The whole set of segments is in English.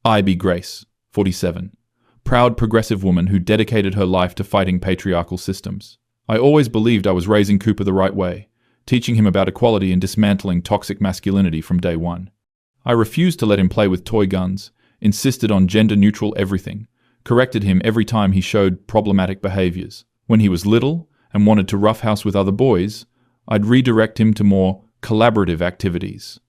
I be Grace, 47. Proud progressive woman who dedicated her life to fighting patriarchal systems. I always believed I was raising Cooper the right way, teaching him about equality and dismantling toxic masculinity from day one. I refused to let him play with toy guns, insisted on gender-neutral everything, corrected him every time he showed problematic behaviors. When he was little and wanted to roughhouse with other boys, I'd redirect him to more collaborative activities.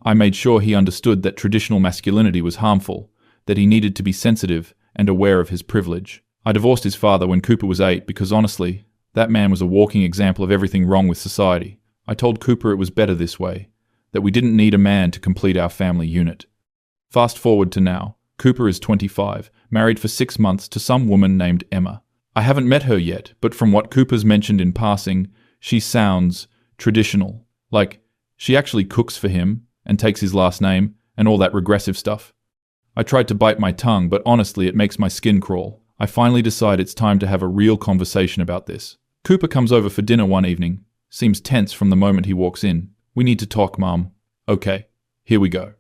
I made sure he understood that traditional masculinity was harmful, that he needed to be sensitive and aware of his privilege. I divorced his father when Cooper was 8 because honestly, that man was a walking example of everything wrong with society. I told Cooper it was better this way, that we didn't need a man to complete our family unit. Fast forward to now. Cooper is 25, married for 6 months to some woman named Emma. I haven't met her yet, but from what Cooper's mentioned in passing, she sounds traditional. Like, she actually cooks for him and takes his last name and all that regressive stuff. I tried to bite my tongue, but honestly it makes my skin crawl. I finally decide it's time to have a real conversation about this. Cooper comes over for dinner one evening. Seems tense from the moment he walks in. We need to talk, Mom. Okay, here we go.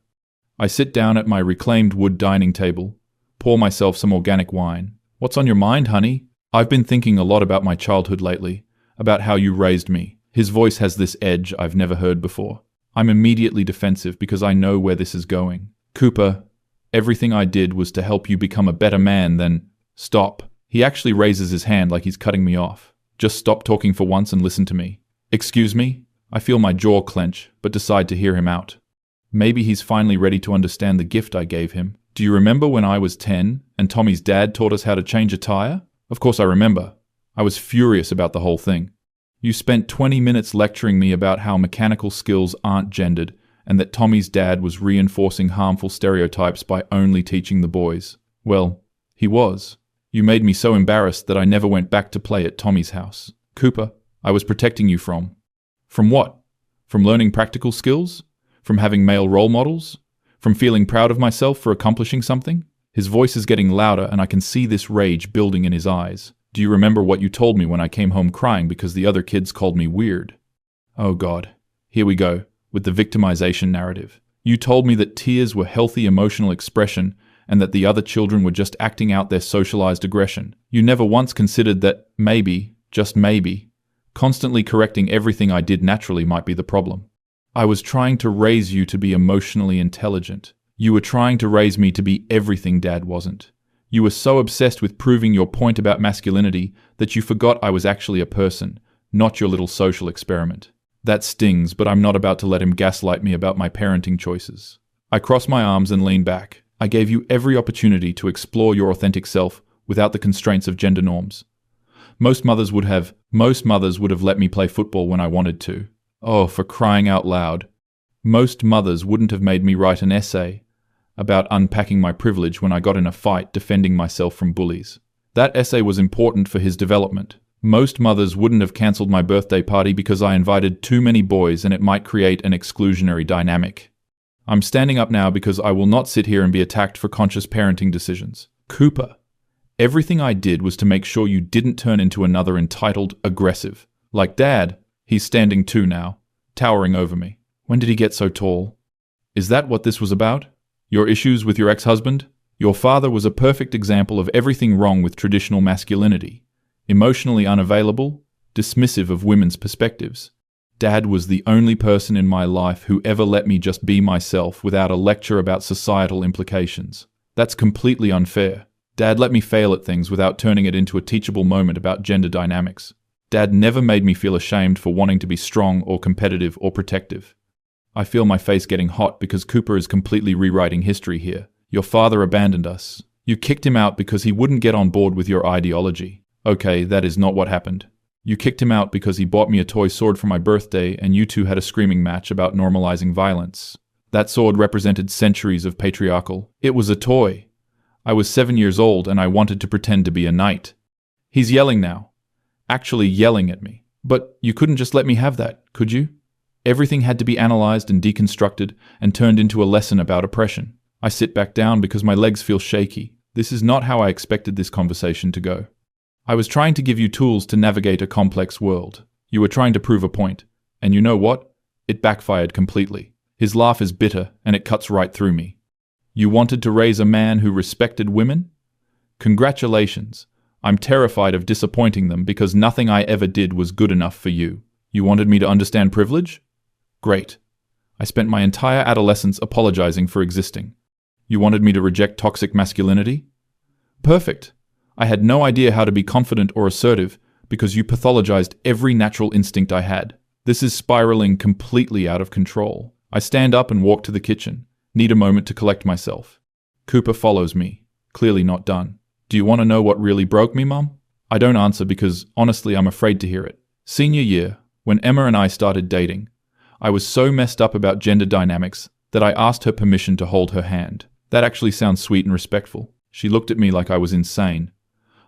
I sit down at my reclaimed wood dining table, pour myself some organic wine. What's on your mind, honey? I've been thinking a lot about my childhood lately, about how you raised me. His voice has this edge I've never heard before. I'm immediately defensive because I know where this is going. Cooper, everything I did was to help you become a better man than... Stop. He actually raises his hand like he's cutting me off. Just stop talking for once and listen to me. Excuse me? I feel my jaw clench, but decide to hear him out. Maybe he's finally ready to understand the gift I gave him. Do you remember when I was 10 and Tommy's dad taught us how to change a tire? Of course I remember. I was furious about the whole thing. You spent 20 minutes lecturing me about how mechanical skills aren't gendered and that Tommy's dad was reinforcing harmful stereotypes by only teaching the boys. Well, he was. You made me so embarrassed that I never went back to play at Tommy's house. Cooper, I was protecting you from... From what? From learning practical skills? From having male role models? From feeling proud of myself for accomplishing something? His voice is getting louder and I can see this rage building in his eyes. Do you remember what you told me when I came home crying because the other kids called me weird? Oh God, here we go, with the victimization narrative. You told me that tears were healthy emotional expression and that the other children were just acting out their socialized aggression. You never once considered that maybe, just maybe, constantly correcting everything I did naturally might be the problem. I was trying to raise you to be emotionally intelligent. You were trying to raise me to be everything Dad wasn't. You were so obsessed with proving your point about masculinity that you forgot I was actually a person, not your little social experiment. That stings, but I'm not about to let him gaslight me about my parenting choices. I cross my arms and lean back. I gave you every opportunity to explore your authentic self without the constraints of gender norms. Most mothers would have let me play football when I wanted to. Oh, for crying out loud. Most mothers wouldn't have made me write an essay about unpacking my privilege when I got in a fight defending myself from bullies. That essay was important for his development. Most mothers wouldn't have cancelled my birthday party because I invited too many boys and it might create an exclusionary dynamic. I'm standing up now because I will not sit here and be attacked for conscious parenting decisions. Cooper, everything I did was to make sure you didn't turn into another entitled aggressive. Like Dad, he's standing too now, towering over me. When did he get so tall? Is that what this was about? Your issues with your ex-husband? Your father was a perfect example of everything wrong with traditional masculinity. Emotionally unavailable, dismissive of women's perspectives. Dad was the only person in my life who ever let me just be myself without a lecture about societal implications. That's completely unfair. Dad let me fail at things without turning it into a teachable moment about gender dynamics. Dad never made me feel ashamed for wanting to be strong or competitive or protective. I feel my face getting hot because Cooper is completely rewriting history here. Your father abandoned us. You kicked him out because he wouldn't get on board with your ideology. Okay, that is not what happened. You kicked him out because he bought me a toy sword for my birthday and you two had a screaming match about normalizing violence. That sword represented centuries of patriarchal. It was a toy. I was 7 years old and I wanted to pretend to be a knight. He's yelling now. Actually yelling at me. But you couldn't just let me have that, could you? Everything had to be analyzed and deconstructed and turned into a lesson about oppression. I sit back down because my legs feel shaky. This is not how I expected this conversation to go. I was trying to give you tools to navigate a complex world. You were trying to prove a point. And you know what? It backfired completely. His laugh is bitter and it cuts right through me. You wanted to raise a man who respected women? Congratulations. I'm terrified of disappointing them because nothing I ever did was good enough for you. You wanted me to understand privilege? Great. I spent my entire adolescence apologizing for existing. You wanted me to reject toxic masculinity? Perfect. I had no idea how to be confident or assertive because you pathologized every natural instinct I had. This is spiraling completely out of control. I stand up and walk to the kitchen. Need a moment to collect myself. Cooper follows me, clearly not done. Do you want to know what really broke me, Mum? I don't answer because, honestly, I'm afraid to hear it. Senior year, when Emma and I started dating, I was so messed up about gender dynamics that I asked her permission to hold her hand. That actually sounds sweet and respectful. She looked at me like I was insane,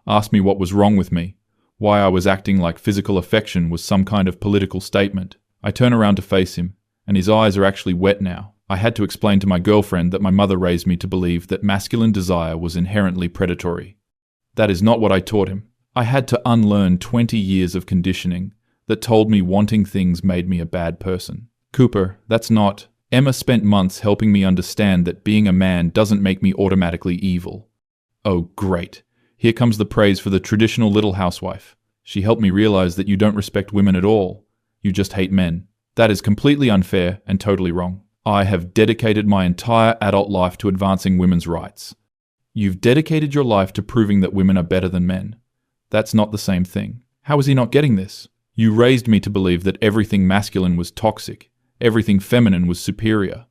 asked me what was wrong with me, why I was acting like physical affection was some kind of political statement. I turn around to face him, and his eyes are actually wet now. I had to explain to my girlfriend that my mother raised me to believe that masculine desire was inherently predatory. That is not what I taught him. I had to unlearn 20 years of conditioning that told me wanting things made me a bad person. Cooper, that's not... Emma spent months helping me understand that being a man doesn't make me automatically evil. Oh, great. Here comes the praise for the traditional little housewife. She helped me realize that you don't respect women at all. You just hate men. That is completely unfair and totally wrong. I have dedicated my entire adult life to advancing women's rights. You've dedicated your life to proving that women are better than men. That's not the same thing. How is he not getting this? You raised me to believe that everything masculine was toxic. Everything feminine was superior.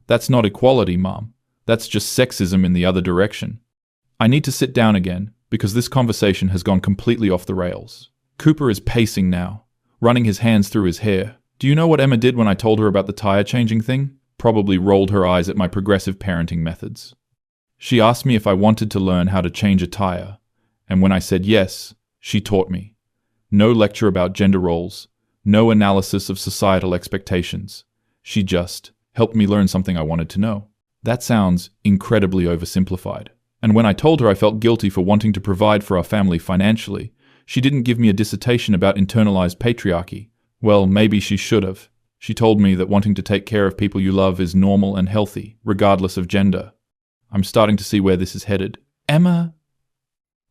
That's not equality, Mom. That's just sexism in the other direction. I need to sit down again, because this conversation has gone completely off the rails. Cooper is pacing now, running his hands through his hair. Do you know what Emma did when I told her about the tire changing thing? Probably rolled her eyes at my progressive parenting methods. She asked me if I wanted to learn how to change a tire, and when I said yes, she taught me. No lecture about gender roles. No analysis of societal expectations. She just helped me learn something I wanted to know. That sounds incredibly oversimplified. And when I told her I felt guilty for wanting to provide for our family financially, she didn't give me a dissertation about internalized patriarchy. Well, maybe she should have. She told me that wanting to take care of people you love is normal and healthy, regardless of gender. I'm starting to see where this is headed. Emma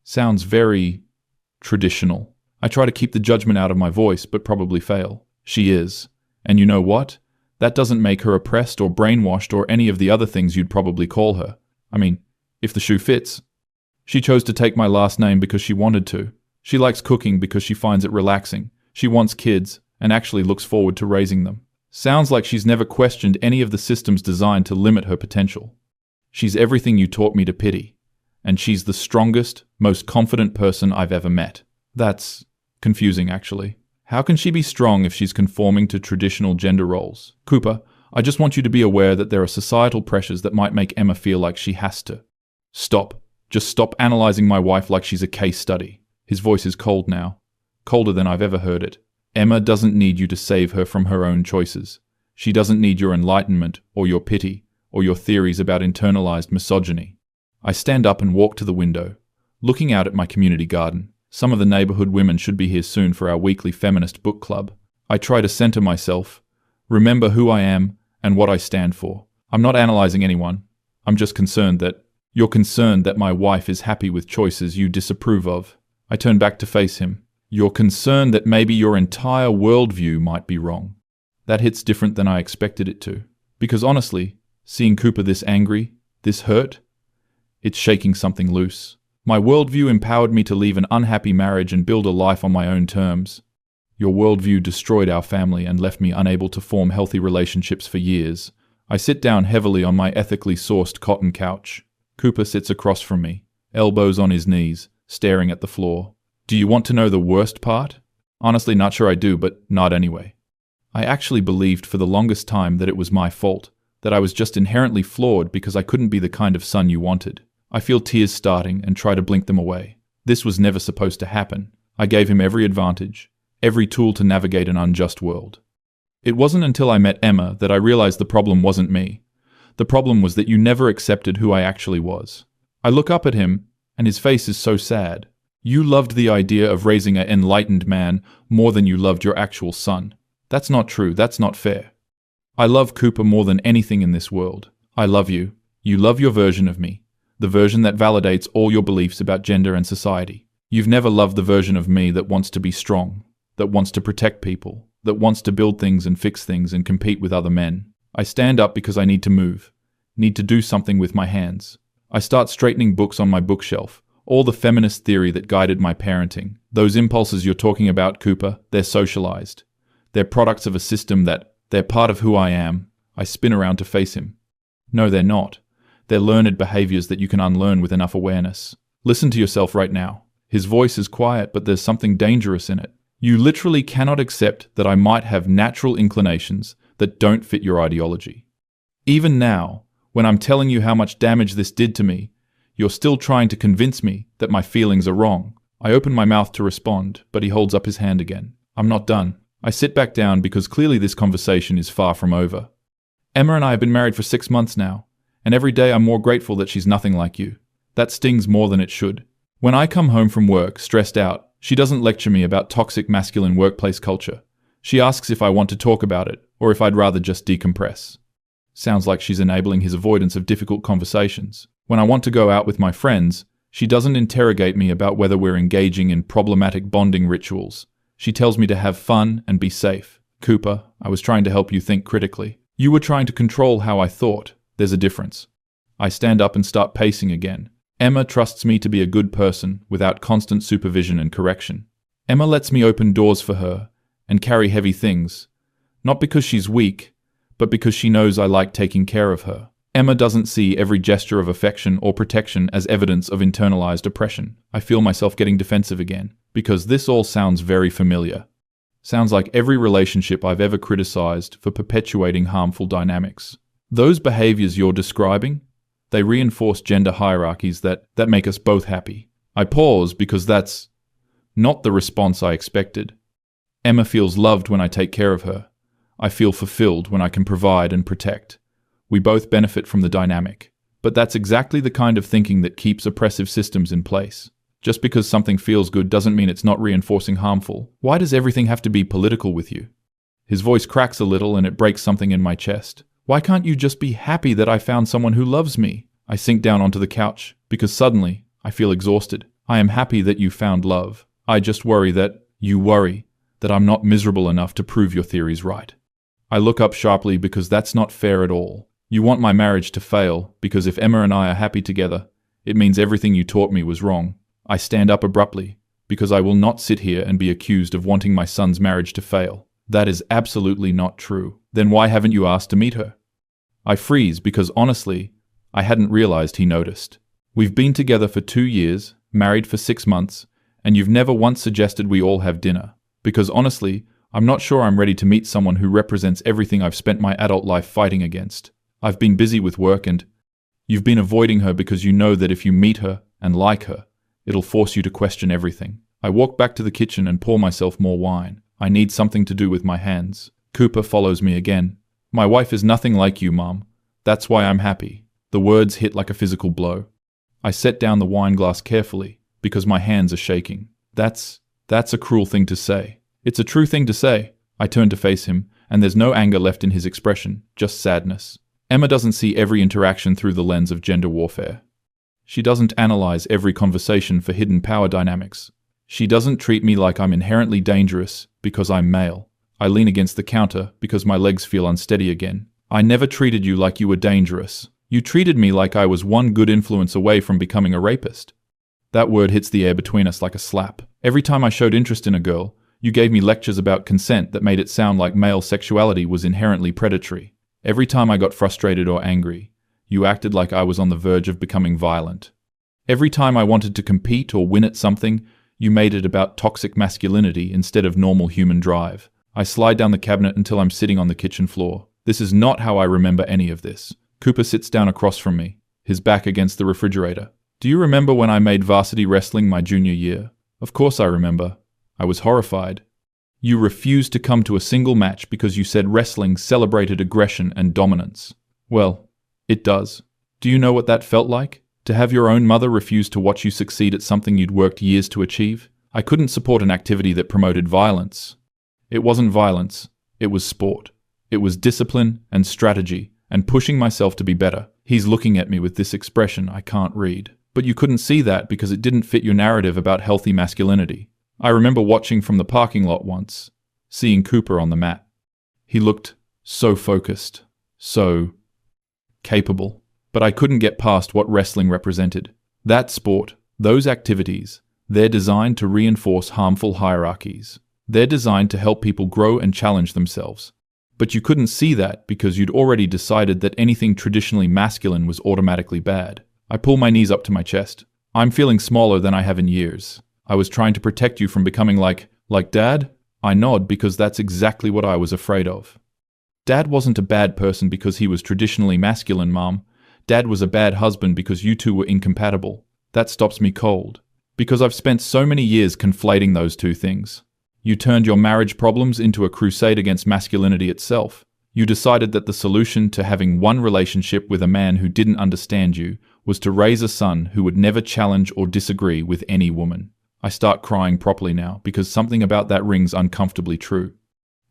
sounds very traditional. I try to keep the judgment out of my voice, but probably fail. She is. And you know what? That doesn't make her oppressed or brainwashed or any of the other things you'd probably call her. I mean, if the shoe fits. She chose to take my last name because she wanted to. She likes cooking because she finds it relaxing. She wants kids and actually looks forward to raising them. Sounds like she's never questioned any of the systems designed to limit her potential. She's everything you taught me to pity. And she's the strongest, most confident person I've ever met. That's confusing, actually. How can she be strong if she's conforming to traditional gender roles? Cooper, I just want you to be aware that there are societal pressures that might make Emma feel like she has to. Stop. Just stop analyzing my wife like she's a case study. His voice is cold now. Colder than I've ever heard it. Emma doesn't need you to save her from her own choices. She doesn't need your enlightenment or your pity or your theories about internalized misogyny. I stand up and walk to the window, looking out at my community garden. Some of the neighborhood women should be here soon for our weekly feminist book club. I try to center myself, remember who I am and what I stand for. I'm not analyzing anyone. I'm just concerned that you're concerned that my wife is happy with choices you disapprove of. I turn back to face him. You're concerned that maybe your entire worldview might be wrong. That hits different than I expected it to. Because honestly, seeing Cooper this angry, this hurt, it's shaking something loose. My worldview empowered me to leave an unhappy marriage and build a life on my own terms. Your worldview destroyed our family and left me unable to form healthy relationships for years. I sit down heavily on my ethically sourced cotton couch. Cooper sits across from me, elbows on his knees, staring at the floor. Do you want to know the worst part? Honestly, not sure I do, but not anyway. I actually believed for the longest time that it was my fault, that I was just inherently flawed because I couldn't be the kind of son you wanted. I feel tears starting and try to blink them away. This was never supposed to happen. I gave him every advantage, every tool to navigate an unjust world. It wasn't until I met Emma that I realized the problem wasn't me. The problem was that you never accepted who I actually was. I look up at him, and his face is so sad. You loved the idea of raising an enlightened man more than you loved your actual son. That's not true. That's not fair. I love Cooper more than anything in this world. I love you. You love your version of me, the version that validates all your beliefs about gender and society. You've never loved the version of me that wants to be strong, that wants to protect people, that wants to build things and fix things and compete with other men. I stand up because I need to move, need to do something with my hands. I start straightening books on my bookshelf, all the feminist theory that guided my parenting. Those impulses you're talking about, Cooper, they're socialized. They're products of a system they're part of who I am. I spin around to face him. No, they're not. They're learned behaviors that you can unlearn with enough awareness. Listen to yourself right now. His voice is quiet, but there's something dangerous in it. You literally cannot accept that I might have natural inclinations that don't fit your ideology. Even now, when I'm telling you how much damage this did to me, you're still trying to convince me that my feelings are wrong. I open my mouth to respond, but he holds up his hand again. I'm not done. I sit back down because clearly this conversation is far from over. Emma and I have been married for 6 months now, and every day I'm more grateful that she's nothing like you. That stings more than it should. When I come home from work, stressed out, she doesn't lecture me about toxic masculine workplace culture. She asks if I want to talk about it, or if I'd rather just decompress. Sounds like she's enabling his avoidance of difficult conversations. When I want to go out with my friends, she doesn't interrogate me about whether we're engaging in problematic bonding rituals. She tells me to have fun and be safe. Cooper, I was trying to help you think critically. You were trying to control how I thought. There's a difference. I stand up and start pacing again. Emma trusts me to be a good person without constant supervision and correction. Emma lets me open doors for her and carry heavy things, not because she's weak, but because she knows I like taking care of her. Emma doesn't see every gesture of affection or protection as evidence of internalized oppression. I feel myself getting defensive again, because this all sounds very familiar. Sounds like every relationship I've ever criticized for perpetuating harmful dynamics. Those behaviors you're describing, they reinforce gender hierarchies that make us both happy. I pause because that's not the response I expected. Emma feels loved when I take care of her. I feel fulfilled when I can provide and protect. We both benefit from the dynamic. But that's exactly the kind of thinking that keeps oppressive systems in place. Just because something feels good doesn't mean it's not reinforcing harmful. Why does everything have to be political with you? His voice cracks a little and it breaks something in my chest. Why can't you just be happy that I found someone who loves me? I sink down onto the couch because suddenly I feel exhausted. I am happy that you found love. I just worry that I'm not miserable enough to prove your theories right. I look up sharply because that's not fair at all. You want my marriage to fail because if Emma and I are happy together, it means everything you taught me was wrong. I stand up abruptly because I will not sit here and be accused of wanting my son's marriage to fail. That is absolutely not true. Then why haven't you asked to meet her? I freeze because honestly, I hadn't realized he noticed. We've been together for 2 years, married for 6 months, and you've never once suggested we all have dinner. Because honestly, I'm not sure I'm ready to meet someone who represents everything I've spent my adult life fighting against. I've been busy with work and you've been avoiding her because you know that if you meet her and like her, it'll force you to question everything. I walk back to the kitchen and pour myself more wine. I need something to do with my hands. Cooper follows me again. My wife is nothing like you, Mom. That's why I'm happy. The words hit like a physical blow. I set down the wine glass carefully because my hands are shaking. That's a cruel thing to say. It's a true thing to say. I turn to face him, and there's no anger left in his expression, just sadness. Emma doesn't see every interaction through the lens of gender warfare. She doesn't analyze every conversation for hidden power dynamics. She doesn't treat me like I'm inherently dangerous because I'm male. I lean against the counter because my legs feel unsteady again. I never treated you like you were dangerous. You treated me like I was one good influence away from becoming a rapist. That word hits the air between us like a slap. Every time I showed interest in a girl, you gave me lectures about consent that made it sound like male sexuality was inherently predatory. Every time I got frustrated or angry, you acted like I was on the verge of becoming violent. Every time I wanted to compete or win at something, you made it about toxic masculinity instead of normal human drive. I slide down the cabinet until I'm sitting on the kitchen floor. This is not how I remember any of this. Cooper sits down across from me, his back against the refrigerator. Do you remember when I made varsity wrestling my junior year? Of course I remember. I was horrified. You refused to come to a single match because you said wrestling celebrated aggression and dominance. Well, it does. Do you know what that felt like? To have your own mother refuse to watch you succeed at something you'd worked years to achieve? I couldn't support an activity that promoted violence. It wasn't violence. It was sport. It was discipline and strategy and pushing myself to be better. He's looking at me with this expression I can't read. But you couldn't see that because it didn't fit your narrative about healthy masculinity. I remember watching from the parking lot once, seeing Cooper on the mat. He looked so focused, so capable. But I couldn't get past what wrestling represented. That sport, those activities, they're designed to reinforce harmful hierarchies. They're designed to help people grow and challenge themselves. But you couldn't see that because you'd already decided that anything traditionally masculine was automatically bad. I pull my knees up to my chest. I'm feeling smaller than I have in years. I was trying to protect you from becoming like Dad? I nod because that's exactly what I was afraid of. Dad wasn't a bad person because he was traditionally masculine, Mom. Dad was a bad husband because you two were incompatible. That stops me cold. Because I've spent so many years conflating those two things. You turned your marriage problems into a crusade against masculinity itself. You decided that the solution to having one relationship with a man who didn't understand you was to raise a son who would never challenge or disagree with any woman. I start crying properly now because something about that rings uncomfortably true.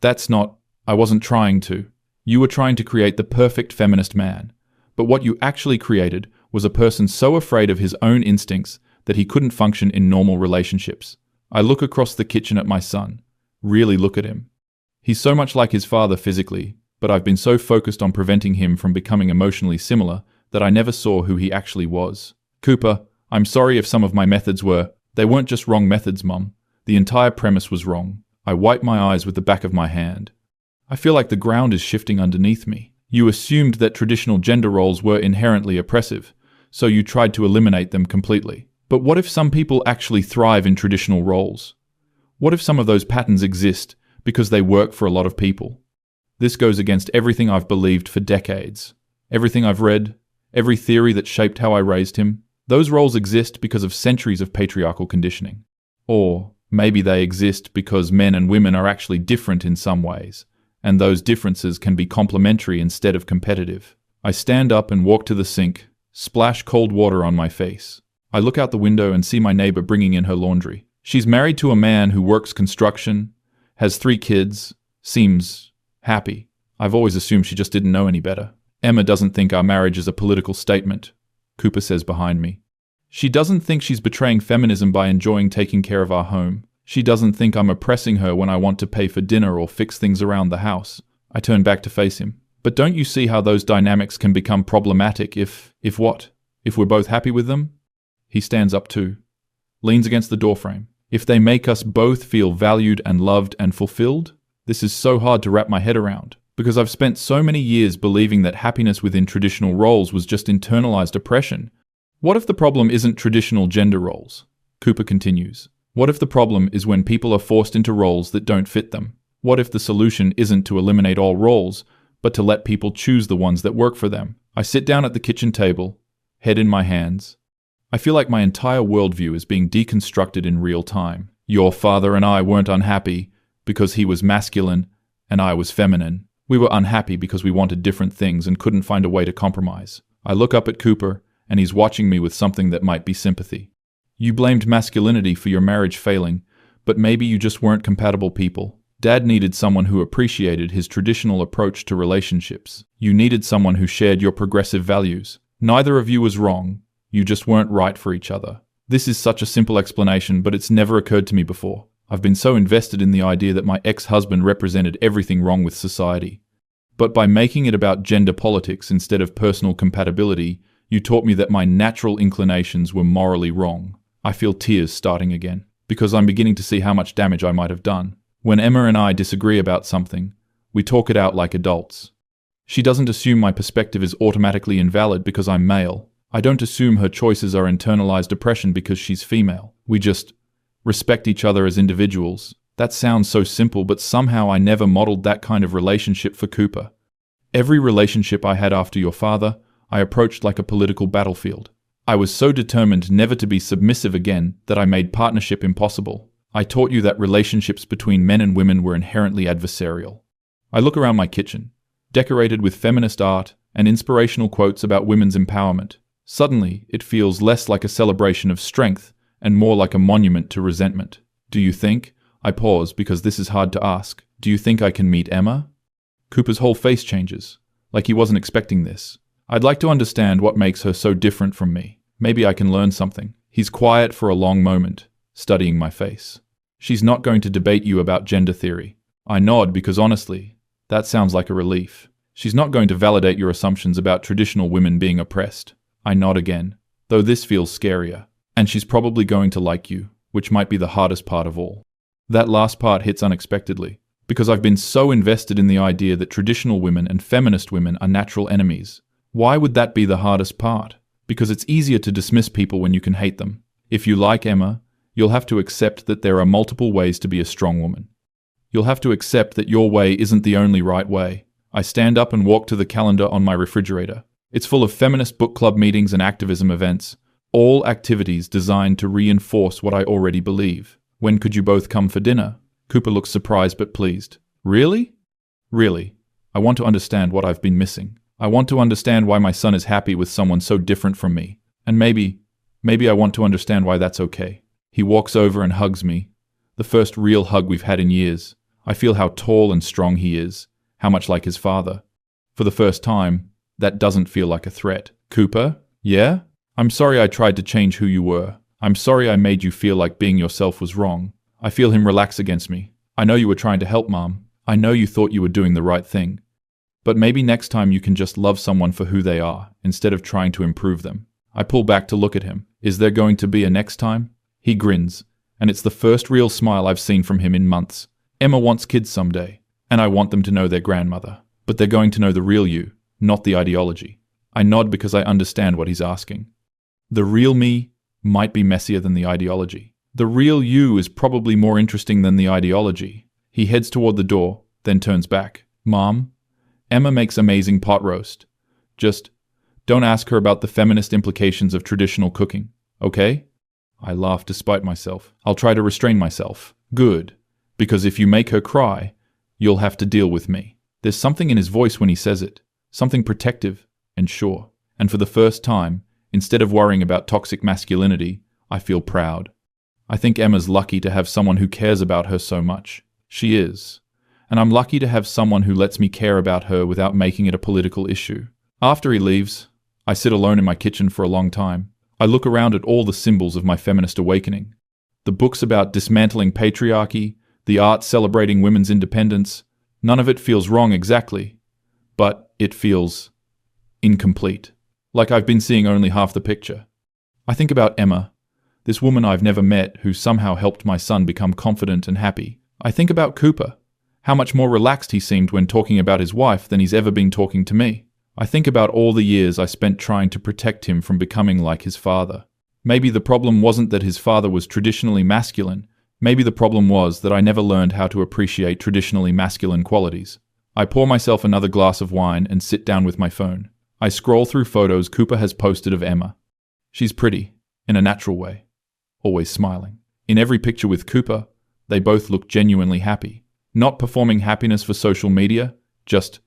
I wasn't trying to. You were trying to create the perfect feminist man. But what you actually created was a person so afraid of his own instincts that he couldn't function in normal relationships. I look across the kitchen at my son. Really look at him. He's so much like his father physically, but I've been so focused on preventing him from becoming emotionally similar that I never saw who he actually was. Cooper, I'm sorry if some of my methods they weren't just wrong methods, Mum. The entire premise was wrong. I wipe my eyes with the back of my hand. I feel like the ground is shifting underneath me. You assumed that traditional gender roles were inherently oppressive, so you tried to eliminate them completely. But what if some people actually thrive in traditional roles? What if some of those patterns exist because they work for a lot of people? This goes against everything I've believed for decades. Everything I've read, every theory that shaped how I raised him. Those roles exist because of centuries of patriarchal conditioning. Or maybe they exist because men and women are actually different in some ways, and those differences can be complementary instead of competitive. I stand up and walk to the sink, splash cold water on my face. I look out the window and see my neighbor bringing in her laundry. She's married to a man who works construction, has 3 kids, seems happy. I've always assumed she just didn't know any better. Emma doesn't think our marriage is a political statement, Cooper says behind me. She doesn't think she's betraying feminism by enjoying taking care of our home. She doesn't think I'm oppressing her when I want to pay for dinner or fix things around the house. I turn back to face him. But don't you see how those dynamics can become problematic if what? If we're both happy with them? He stands up too, leans against the doorframe. If they make us both feel valued and loved and fulfilled? This is so hard to wrap my head around, because I've spent so many years believing that happiness within traditional roles was just internalized oppression. What if the problem isn't traditional gender roles? Cooper continues. What if the problem is when people are forced into roles that don't fit them? What if the solution isn't to eliminate all roles, but to let people choose the ones that work for them? I sit down at the kitchen table, head in my hands. I feel like my entire worldview is being deconstructed in real time. Your father and I weren't unhappy because he was masculine and I was feminine. We were unhappy because we wanted different things and couldn't find a way to compromise. I look up at Cooper, and he's watching me with something that might be sympathy. You blamed masculinity for your marriage failing, but maybe you just weren't compatible people. Dad needed someone who appreciated his traditional approach to relationships. You needed someone who shared your progressive values. Neither of you was wrong. You just weren't right for each other. This is such a simple explanation, but it's never occurred to me before. I've been so invested in the idea that my ex-husband represented everything wrong with society. But by making it about gender politics instead of personal compatibility, you taught me that my natural inclinations were morally wrong. I feel tears starting again, because I'm beginning to see how much damage I might have done. When Emma and I disagree about something, we talk it out like adults. She doesn't assume my perspective is automatically invalid because I'm male. I don't assume her choices are internalized oppression because she's female. We just respect each other as individuals. That sounds so simple, but somehow I never modeled that kind of relationship for Cooper. Every relationship I had after your father, I approached like a political battlefield. I was so determined never to be submissive again that I made partnership impossible. I taught you that relationships between men and women were inherently adversarial. I look around my kitchen, decorated with feminist art and inspirational quotes about women's empowerment. Suddenly, it feels less like a celebration of strength and more like a monument to resentment. Do you think? I pause because this is hard to ask. Do you think I can meet Emma? Cooper's whole face changes. like he wasn't expecting this. I'd like to understand what makes her so different from me. Maybe I can learn something. He's quiet for a long moment, studying my face. She's not going to debate you about gender theory. I nod because honestly, that sounds like a relief. She's not going to validate your assumptions about traditional women being oppressed. I nod again, though this feels scarier. And she's probably going to like you, which might be the hardest part of all. That last part hits unexpectedly, because I've been so invested in the idea that traditional women and feminist women are natural enemies. Why would that be the hardest part? Because it's easier to dismiss people when you can hate them. If you like Emma, you'll have to accept that there are multiple ways to be a strong woman. You'll have to accept that your way isn't the only right way. I stand up and walk to the calendar on my refrigerator. It's full of feminist book club meetings and activism events, all activities designed to reinforce what I already believe. When could you both come for dinner? Cooper looks surprised but pleased. Really? Really. I want to understand what I've been missing. I want to understand why my son is happy with someone so different from me. And maybe I want to understand why that's okay. He walks over and hugs me. The first real hug we've had in years. I feel how tall and strong he is, how much like his father. For the first time, that doesn't feel like a threat. Cooper? Yeah? I'm sorry I tried to change who you were. I'm sorry I made you feel like being yourself was wrong. I feel him relax against me. I know you were trying to help, Mom. I know you thought you were doing the right thing. But maybe next time you can just love someone for who they are, instead of trying to improve them. I pull back to look at him. Is there going to be a next time? He grins, and it's the first real smile I've seen from him in months. Emma wants kids someday, and I want them to know their grandmother. But they're going to know the real you, not the ideology. I nod because I understand what he's asking. The real me might be messier than the ideology. The real you is probably more interesting than the ideology. He heads toward the door, then turns back. Mom, Emma makes amazing pot roast. Just don't ask her about the feminist implications of traditional cooking, okay? I laugh despite myself. I'll try to restrain myself. Good. Because if you make her cry, you'll have to deal with me. There's something in his voice when he says it. Something protective and sure. And for the first time, instead of worrying about toxic masculinity, I feel proud. I think Emma's lucky to have someone who cares about her so much. She is. And I'm lucky to have someone who lets me care about her without making it a political issue. After he leaves, I sit alone in my kitchen for a long time. I look around at all the symbols of my feminist awakening. The books about dismantling patriarchy, the art celebrating women's independence. None of it feels wrong exactly, but it feels incomplete. Like I've been seeing only half the picture. I think about Emma, this woman I've never met who somehow helped my son become confident and happy. I think about Cooper, how much more relaxed he seemed when talking about his wife than he's ever been talking to me. I think about all the years I spent trying to protect him from becoming like his father. Maybe the problem wasn't that his father was traditionally masculine. Maybe the problem was that I never learned how to appreciate traditionally masculine qualities. I pour myself another glass of wine and sit down with my phone. I scroll through photos Cooper has posted of Emma. She's pretty, in a natural way, always smiling. In every picture with Cooper, they both look genuinely happy. Not performing happiness for social media, just...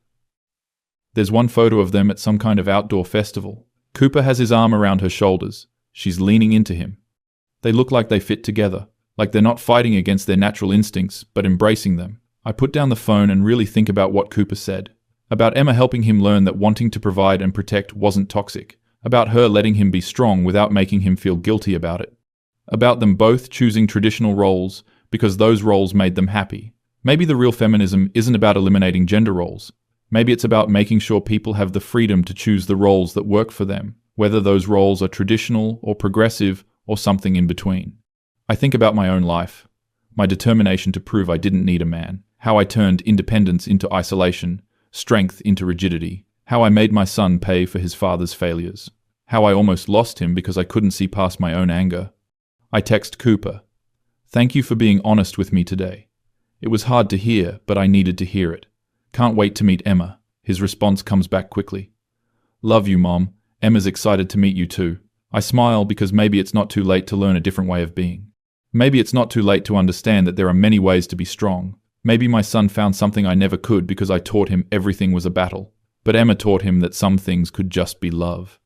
There's one photo of them at some kind of outdoor festival. Cooper has his arm around her shoulders. She's leaning into him. They look like they fit together, like they're not fighting against their natural instincts, but embracing them. I put down the phone and really think about what Cooper said. About Emma helping him learn that wanting to provide and protect wasn't toxic. About her letting him be strong without making him feel guilty about it. About them both choosing traditional roles because those roles made them happy. Maybe the real feminism isn't about eliminating gender roles. Maybe it's about making sure people have the freedom to choose the roles that work for them, whether those roles are traditional or progressive or something in between. I think about my own life, my determination to prove I didn't need a man, how I turned independence into isolation, strength into rigidity, how I made my son pay for his father's failures, how I almost lost him because I couldn't see past my own anger. I text Cooper, "Thank you for being honest with me today. It was hard to hear, but I needed to hear it. Can't wait to meet Emma." His response comes back quickly. "Love you, Mom. Emma's excited to meet you too." I smile because maybe it's not too late to learn a different way of being. Maybe it's not too late to understand that there are many ways to be strong. Maybe my son found something I never could because I taught him everything was a battle. But Emma taught him that some things could just be love.